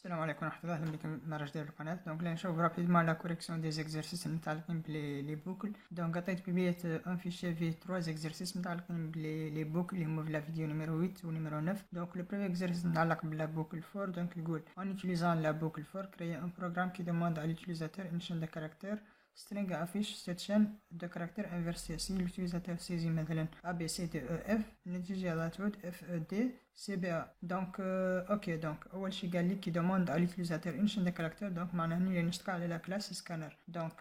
السلام عليكم ورحمة الله، أهلا بكم مرة جديدة في القناة. دونك لا نشوف رابيدمون لا كوريكسيون دي زيكزارسيس المتعلقين بلي بوكل. دونك عطيت ببيت ان فيشي فيه 3 زيكزارسيس متعلقين بلي بوكل اللي هما في لا فيديو نيميرو 8 و نيميرو 9. دونك لو بريمير اكزارسيس متعلق بلا بوكل فور. دونك يقول en utilisant la boucle for créer un programme qui demande à l'utilisateur une chaîne de caractères string affiche cette chaîne de caractères inversée. Si l'utilisateur saisit مثلا A B C D E F النتيجة لا تعود F E D C B A. دونك اوكي. دونك اول شي قال لي كي دوموند على l'utilisateur une chaîne de caractères، دونك معناها هني نشتغل على لا كلاس سكانر. دونك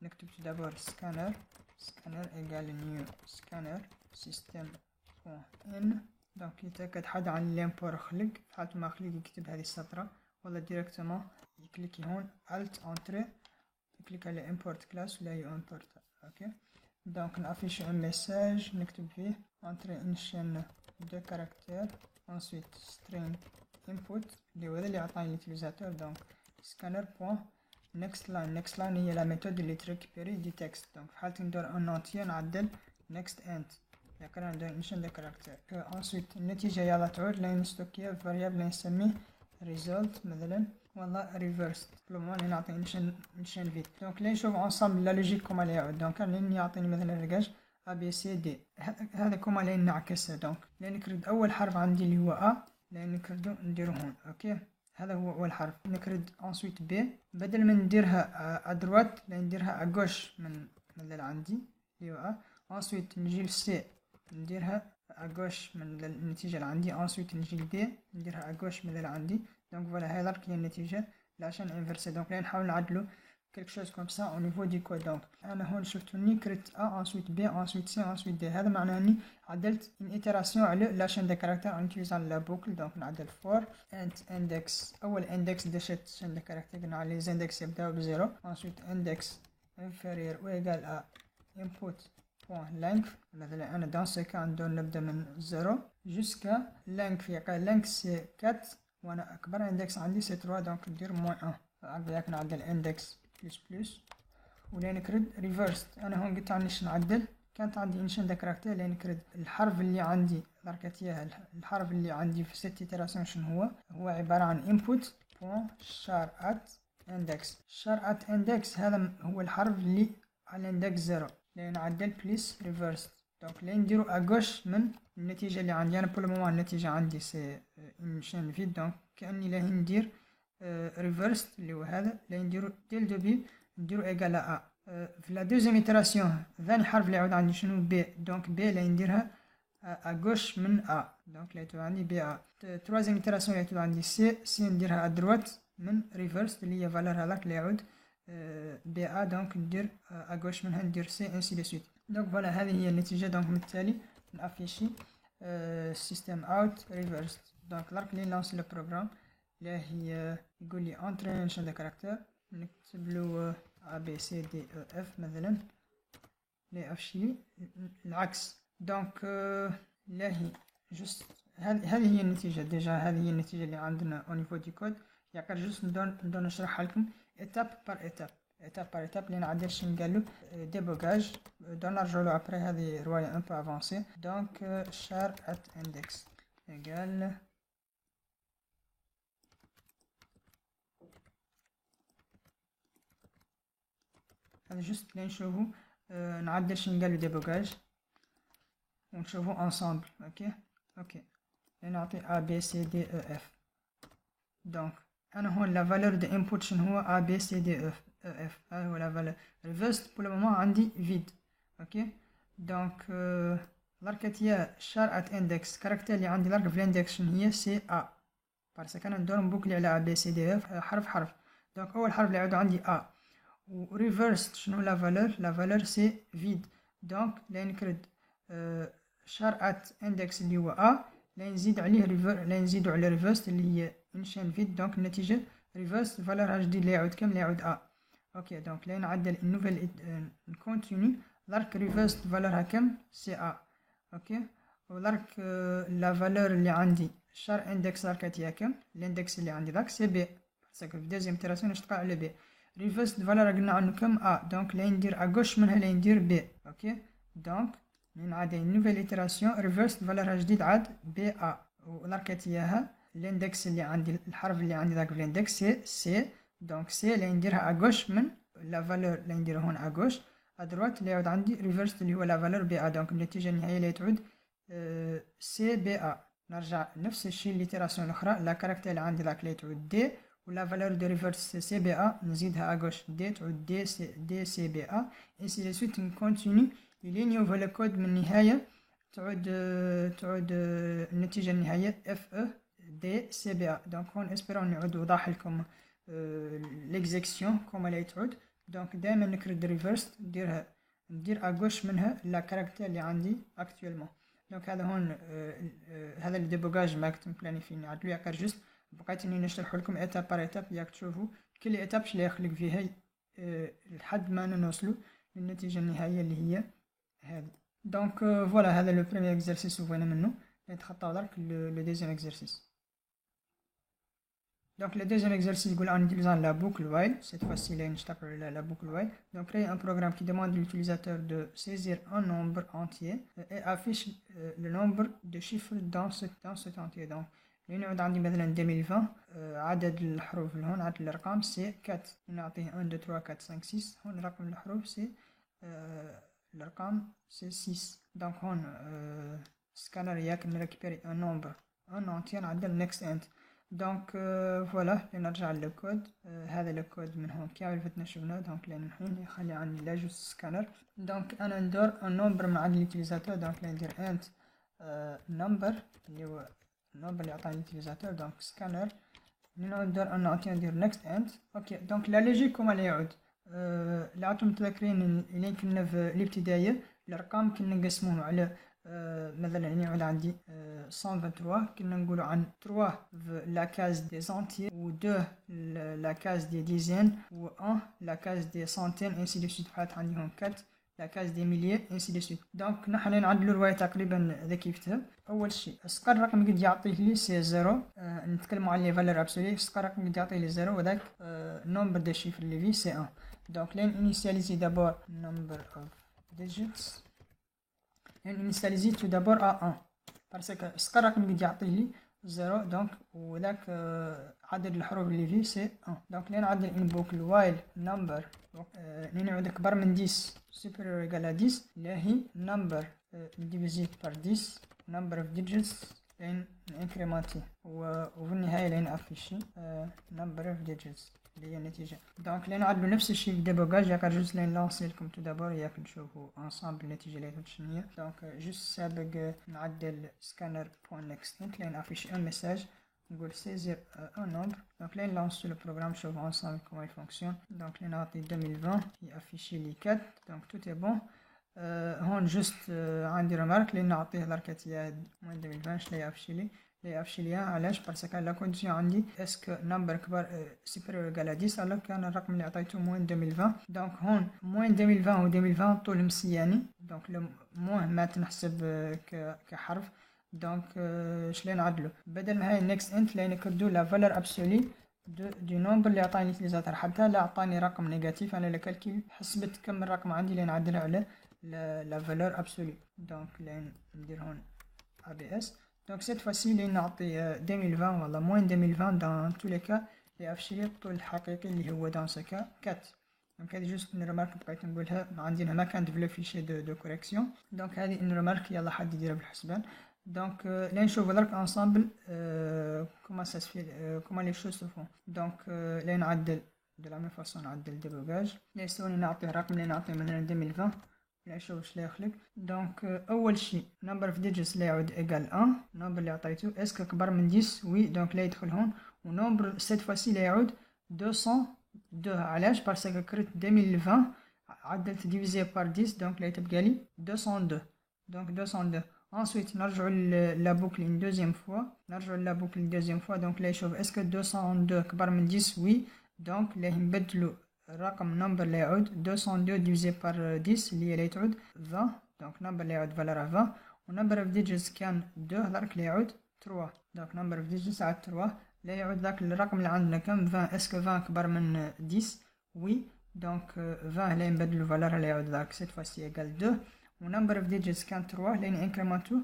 نكتب دابور سكانر ايجال نيو سكانر سيستم ان. دونك يتأكد حدا عن الامبور خلق، في حالة ما خلق يكتب هذه السطرة ولا ديريكتومون يكليكي هون الت انتري كليك على import class ولا import. اوكي. دونك نافيش un message نكتب فيه entrer une chaîne de caractères ensuite string input اللي هو هذا اللي عطاني اليوتيليزاتور. دونك scanner point next line هي لا ميثود اللي تريكبيري دي تكست. دونك في حالة ندور un entier نعدل next end ذكرنا ندور une chaîne de caractères. ensuite النتيجة يلا تعود لين نستوكيها في variable نسميه result مثلا والله reversed. لو نعطي نشان فيت. دونك لين نشوف انصامبل لا لوجيك كوما اللي يعود. دونك لين يعطيني مثلا رقاش A B C D هذا كوما لين نعكسه. دونك لين نكرد اول حرف عندي اللي هو A لين نكردو نديرو هون. اوكي هذا هو اول حرف. نكرد انسويت B بدل من نديرها ادروات لين نديرها اغوش من اللي عندي اللي هو A. انسويت نجي لسي نديرها اغوش من النتيجة اللي عندي. انسويت نجي لدي نديرها اغوش من اللي عندي. دونك فوالا هاي هي النتيجة لاشان انفرسي. دونك لين نحاول نعدلو quelque chose comme ça au niveau du code. donc انا هون شفتوني كريت A ensuite B ensuite C ensuite D. هذا معناه اني عدلت une itération على la chaîne de caractères en utilisant la boucle. donc نعدل for and index. اول index دشت chaîne de caractères قلنا على les index يبداو بزيرو. ensuite index inférieur و égal à input point length. مثلا انا dans ce cas ندور نبدا من 0 jusqu'à length يقال length c'est 4 وانا اكبر اندكس عندي سي 3. دونك ندير موان 1 عقب نعدل اندكس بلس ولين نكرد ريفرست. انا هون قلت عنيش نعدل كانت عندي انشن دا كاركتير لين نكرد الحرف اللي عندي دركت اياها. الحرف اللي عندي في ست ايتراسيون شنو هو عباره عن انبوت بون شار ات اندكس. شار ات اندكس هذا هو الحرف اللي على اندكس 0 لين نعدل بليس ريفرست. دونك لين نديرو اغوش من النتيجة اللي عندي انا بول مومون النتيجة عندي سي انشان فيد. دونك كأني لا ندير ريفرست اللي هو هذا لين نديرو ديل دوبي نديرو ايغال ا. في لا دوزيام ايتراسيون ثاني حرف اللي يعود عندي شنو بي. دونك بي لين نديرها اغوش من ا. دونك لا يعود عندي بي ا. تروازيام ايتراسيون يعود عندي سي نديرها ادروات من ريفرست اللي هي فالور هذاك اللي يعود بي ا. دونك ندير اغوش منها ندير سي انسي دو سويت. دونك فوالا هذه هي النتيجة. دونك بالتالي نافيشي system out reversed. دونك لارك لي لانس لو بروغرام لا هي يقول لي entrer une chaîne de caractères نكتب له A B C D E F مثلا لا افشي العكس. دونك لا هي جست هذه هي النتيجة ديجا. هذه هي النتيجة اللي عندنا au niveau du code. يقدر جست ندور نشرحها لكم étape par étape اللي نعدل شنو قالو ديبوغاج. دون نرجعو له ابري هذه رواية ان بو افونسي. دونك شار ات اندكس ايغال هذا جست لين نشوفو نعدل شنو قالو ديبوغاج ونشوفو انصامبل. اوكي لين نعطي A B C D E F. دونك انا هون لا فالور دو انبوت شنو هو A B C D E F. هذا هو لا فالور ريفرست بول مومون عندي فيد. اوكي دونك لاركتيا شار ات اندكس كاركتير اللي عندي لارك في الاندكس شنو هي سي A بارسكو انا ندور نبوكلي على A B C D E F حرف. دونك اول حرف اللي يعود عندي A و ريفرست شنو لا فالور سي فيد. دونك لين نكرد شار ات اندكس اللي هو A لين نزيد عليه لين نزيدو على ريفرست اللي هي انشان فيد. دونك النتيجة ريفرست فالور جديد اللي يعود كم اللي يعود A. اوكي دونك لين نعدل النوفيل نكونتينيو لارك ريفرست فالورها كم سي A. اوكي ولارك لا فالور اللي عندي شار اندكس لاركاتيها كم الاندكس اللي عندي ذاك سي بي باسكو في دوزيام تيراسيون نشتغل على بي. ريفرست فالور قلنا عنه كم A. دونك لين ندير اغوش منها لين ندير بي. اوكي دونك لين نعدل النوفيل ايتراسيون ريفرست فالورها جديد عاد بي A ولاركاتيها الاندكس اللي عندي، الحرف اللي عندي ذاك في الاندكس سي. دونك سي اللي نديرها اغوش من لا فالور اللي نديرها هون اغوش. ادروات اللي يعود عندي ريفرس اللي هو لا فالور بي ا. دونك النتيجه النهائيه اللي تعود سي بي ا. نرجع نفس الشيء ليتيراسيون الاخرى، لا كاركتير اللي عندي ذاك اللي تعود دي، ولا فالور دو ريفرس سي بي ا نزيدها اغوش دي تعود دي سي بي ا. انسي دو سويت نكونتيني لين يوفى الكود من النهايه تعود النتيجه النهائيه اف او دي سي بي ا. دونك هون اسبرون نعود وضح لكم ليكزيكسيون كما لا تعود. دونك دائما نكرد ريفرس ندير اغوش منها لا كاركتير اللي عندي اكطوالمون. دونك هذا هون هذا الديبوغاج ما كنت بلانيفي نعدلو ياك جوست بقيت اني نشرح لكم ايتاب بار ايتاب ياك تشوفوا كل ايتاب شلي يخلق فيها لحد ما نوصلوا للنتيجه النهائيه اللي هي هذه. دونك فوالا هذا لو بريمير اكزرسيس وفينا منه نتخطاو درك لو دوزيام اكزرسيس. Donc le deuxième exercice en utilisant la boucle while, cette fois-ci là je tape la boucle while. Donc créer un programme qui demande à l'utilisateur de saisir un nombre entier et affiche le nombre de chiffres dans cet entier. Donc لأنه عندي مثلا 2020 عدد الحروف هون عدد الأرقام سي 4 نعطيه 1 2 3 4 5 6. هون رقم الحروف سي الأرقام سي 6. donc هون سكانر ياك نريكبيري un nombre un entier نعدل next end. دونك فوالا نرجع للكود. هذا الكود من هون كامل فتنا شفناه. دونك لين الحين يخلي عندي لا جوست سكانر. دونك انا ندور النمبر من عند اليوتيليزاتور. دونك ندير انت نمبر اللي هو النمبر اللي عطاني اليوتيليزاتور. دونك سكانر ندور ان نعطيه ندير نيكست اند. اوكي دونك لا لوجيك كما لا يعود اللي عطوا متذكرين اللي كنا في الابتدائيه الارقام كنا نقسموهم على مثلا يعود عندي 123 كنا نقولوا عن 3 لا كاز دي سنتي و 2 لا كاز دي ديزين و 1 لا كاز دي سنتين انسي دو سويت. بحال عندي هون 4 لا كاز دي مليي انسي دو سويت. دونك نحن نعدلوا الروايه تقريبا ذكيفتها. اول شيء سقر الرقم قد يعطيه لي سي 0. نتكلموا على لي فالور ابسولي. سقر الرقم قد يعطيه لي 0 وذاك نمبر دو شيفر اللي فيه سي 1. دونك لين انيسياليزي دابور نمبر اوف ديجيتس initialiser tout d'abord à 1 parce que سقر الرقم قد يعطيه لي 0. دونك وذاك عدد الحروف اللي فيه سي 1. دونك لين نعدل ان بوكل وايل نمبر لين يعود اكبر من 10 superior egal à 10 اللي هي number divisé par 10 number of digits لين انكريمنتي وفي النهايه لين افيشي number of digits اللي هي النتيجة. دونك لين نعدلو نفس الشيء في ديبوغاج ياك جوست لين لانسي لكم تو دابور ياك نشوفو انصامبل النتيجة اللي تعود شنو. دونك جوست سابق نعدل سكانر بوين نيكست لين افيشي ان ميساج نقول سيزير ان نومبر. دونك لين لانسو لو بروغرام نشوفو انصامبل كومون يفونكسيون. دونك لين نعطي 2020 يافيشي لي 4. دونك تو تي بون. هون جوست عندي رمارك لين نعطيه الاركاتية موين 2020 شلا يافيشي لي لي علاش باسكو لا كونديسيون عندي اسكو نمبر كبر سوبيريور ايغال 10 alors كان الرقم اللي عطيته موين 2020. دونك هون موين 2020 و 2020 طول مسياني. دونك لو موين ما تنحسب كحرف. دونك شلي نعدلو بدل ما هاي نيكست انت لين نكردو لا فالور ابسولي دو نومبر اللي عطاني اليوتيليزاتور حتى لا عطاني رقم نيجاتيف. انا لكالكيل حسبت كم الرقم عندي لين نعدلها على لا فالور ابسولي. دونك لين ندير هون ا بي اس. Donc cette fois-ci لين نعطي 2020 ولا موين 2020 dans tous les cas اللي افشي الطول الحقيقي اللي هو dans ce cas 4. دونك هذه جوست ان ريمارك بقيت نقولها عندنا ما كانت في لو فيشي دو كوريكسيون. دونك هذه ان ريمارك يلا حد يديرها بالحسبان. دونك لين نشوفو درك انصامبل كومون سا سفي كومون لي شوز سو فون. دونك لين نعدل دو لا ميم فاصون نعدل ديبوغاج لين يسوني نعطيه رقم لين نعطيه مثلا 2020 نشوف واش لا يخلق. دونك اول شيء نمبر اوف ديجيتس لا يعود ايغال 1 نمبر اللي عطيته اسكو كبر من 10 وي. دونك لا يدخل هون ونمبر سيت فاسي لا يعود 202. علاش باسكو كريت 2020 عدلت ديفيزي بار 10 دونك لا تبقى لي 202. دونك 202. ensuite نرجعوا لا بوكل une deuxième fois. نرجعوا لا بوكل une deuxième fois. دونك لا يشوف اسكو 202 كبر من 10 وي. دونك لا نبدلوا الرقم نمبر اللي يعود 202 ديفيزي بار 10 اللي هي تعود 20. دونك نمبر اللي يعود فالور 20 ونمبر اوف ديجيتس كان 2 درك اللي يعود 3. دونك نمبر اوف ديجيتس عاد 3 لا يعود ذاك الرقم اللي عندنا كم 20. اسكو 20 كبر من 10 وي. دونك 20 لا نبدلو فالور اللي يعود ذاك سيت فاسي ايغال 2 ونمبر اوف ديجيتس كان 3 لين انكريمنتو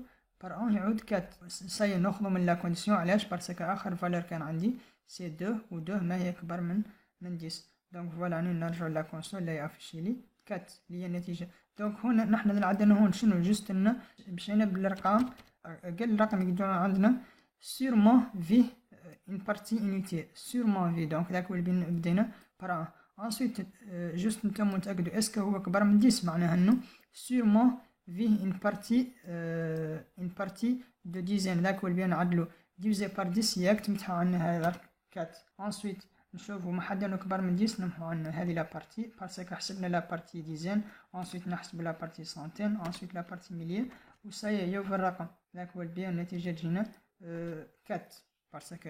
بار ان يعود 4. ساي ناخذو من لا كونديسيون. علاش؟ باسكو اخر فالور كان عندي سي 2 و 2 ما هي اكبر من 10. دونك فوالا راني نرجع لا كونسول اللي يافيشي لي 4 اللي هي النتيجه. دونك هنا نحن عندنا هون شنو جوست لنا مشينا بالارقام. قال الرقم يقدر عندنا sûrement في une partie inutile sûrement في. دونك ذاك اللي بدينا بار ensuite جوست نتوما متاكدوا اسكو هو كبر من 10 معناها انه sûrement فيه une partie de dizaine. ذاك اللي بين نعدلو divisé par 10 ياك تمتحو عنا هذا 4. ensuite نشوفو ما حدا انه كبر من 10 نمحو عنا هذه لا بارتي باسكو حسبنا لا بارتي ديزين. ensuite نحسب لا بارتي سنتين. ensuite لا بارتي مليون وسايا يوفى الرقم. ذاك هو البيان النتيجه تجينا 4 باسكو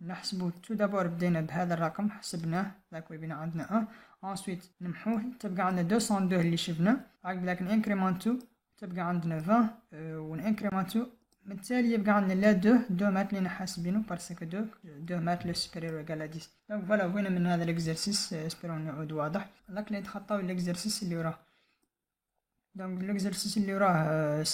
نحسبو تو دابور بدينا بهذا الرقم حسبناه ذاك اللي بينا عندنا 1. ensuite نمحوه تبقى عندنا 202 اللي شفنا. عقب لكن انكريمونتو تبقى عندنا 20 ونانكريمونتو بالتالي يبقى عندنا لا 2 مات اللي حاسبينه باسكو 2 مات لو سوبيريور ايغال 10. دونك فوالا وين من هذا الاكزرسيس اسبيرون يعود واضح. لك نتخطاو الاكزرسيس اللي وراه. Donc l'exercice il y aura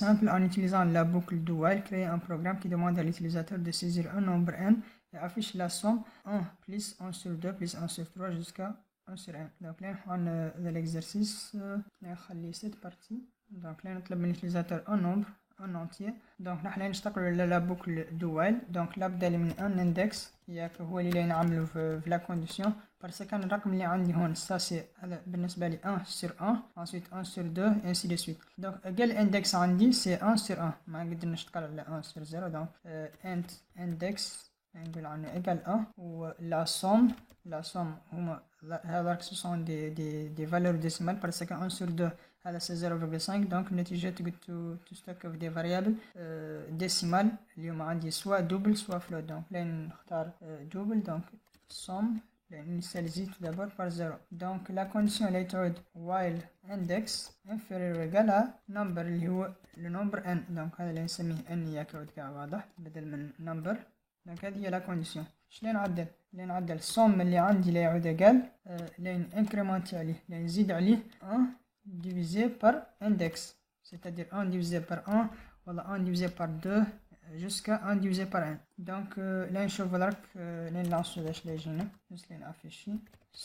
simple en utilisant la boucle do while. Créer un programme qui demande à l'utilisateur de saisir un nombre n et affiche la somme 1 plus 1 sur 2 plus 1 sur 3 jusqu'à 1 sur 1. Donc là on a l'exercice نخلي cette partie. Donc là نطلب من l'utilisateur un nombre un entier. Donc نحن نشتغل la boucle do while. Donc là بدالي من un index ياك هو اللي نعملو في la condition parce que الرقم اللي عندي هون ça c'est بالنسبة لي 1 sur 1 ensuite 1 sur 2 ainsi de suite. donc قال index عندي c'est 1 sur 1 ما نقدر نشتغل على 1 sur 0. donc int index نقول عنه égal 1 و la somme هما هذا ce sont des valeurs décimales parce que 1 sur 2 هذا c'est 0.5. donc النتيجة تقدر to stock of des variables décimales اليوم عندي soit double soit float. donc là نختار double. donc somme initialisé tout d'abord par 0. donc la condition elle est while index inférieur ou égal à number اللي هو le nombre n. donc هذا اللي نسميه n ياك يعود كاع واضح بدل من number. donc هذه هي la condition. شلون نعدل؟ نعدل somme اللي عندي اللي يعود égal لين increment عليه لين نزيد عليه 1 divisé par index c'est-à-dire 1 divisé par 1 ولا 1 divisé par 2 jusqu'à 1 divisé par 1. donc là نشوفو درك لين نلانسو واش اللي يجينا بس لين افيشي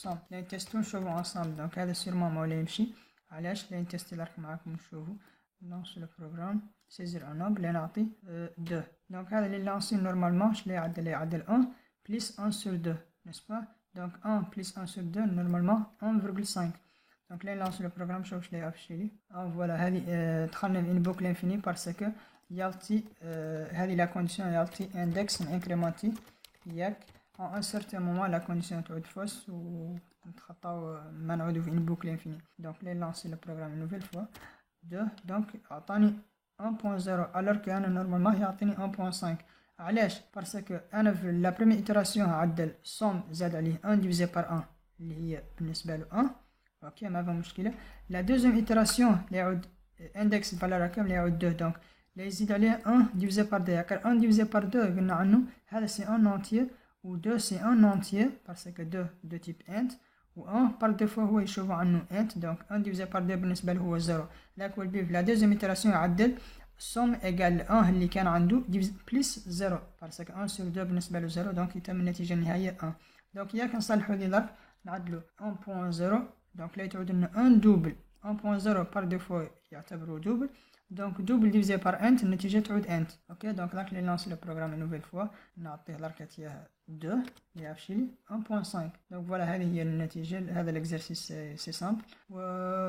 somme لين نتيستو نشوفو ensemble. donc هذا سيرمون ما ولا يمشي. علاش؟ لين نتيستي درك معاكم نشوفو نلانسو البروغرام سيزير ان نومبر لين نعطي 2. donc هذا اللي لانسي نورمالمون شلي يعدل 1 plus 1 sur 2 n'est-ce pas. donc 1 plus 1 sur 2 normalement 1.5. donc là نلانسو البروغرام شوف شلي افيشي لي فوالا هذه دخلنا في une boucle infinie parce que يعطي هذه لا كونديسيون يعطي اندكس انكريمونتي ياك ان سيرتان مومون لا كونديسيون تعود فوس ونتخطاو ما نعودو في ان بوكل انفيني. دونك لي لانسي لو بروغرام نوفيل فوا 2. دونك عطاني 1.0 الوغ كو انا نورمالمون يعطيني 1.5. علاش؟ باسكو انا في لا بريمير ايتراسيون عدل سوم زاد عليه 1 ديفيزي بار 1 اللي هي بالنسبه له 1 اوكي ما فيها مشكله. لا دوزيام ايتراسيون اللي يعود اندكس الفالور كامل يعود 2. دونك لا يزيد عليه 1 divisé par 2 car 1 divisé par 2 قلنا عنه هذا c'est un entier و 2 c'est un entier parce que 2 de type int و 1 par défaut هو يشوفوا عنه int. donc 1 divisé par 2 بالنسبة له هو 0. لكن والبي في la deuxième itération يعدل somme égale 1 اللي كان عنده plus 0 parce que 1 sur 2 بالنسبة له 0. donc يتم النتيجة النهائية 1. donc ياك نصلحو ذي ظرف نعدلو 1.0. donc لا يتعود لنا 1 double 1.0 par défaut يعتبره double. donc double divisé par int النتيجة تعود int. ok donc là اللي نلانسي لو بروغرام une nouvelle fois نعطيه دركة اياها 2 يعرفش لي 1.5. donc voilà هذه هي النتيجة. هذا الاكزرسيس سي سامبل و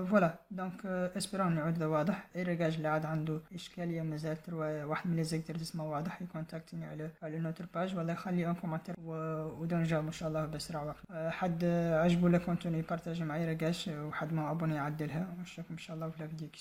فوالا. donc اسبرون نعود له واضح. اي رجاج اللي عاد عنده اشكالية مازال واحد من لي زيكتيرزيس ما واضح يكونتاكتيني على نوتر باج ولا يخلي ان كومنتير ودون جاوب ان شاء الله بسرعة وقت. حد عجبو لو كونتوني بارطاجي معايا رجاج وحد ما ابوني يعدلها ونشوفكم ان شاء الله في الفيديو كي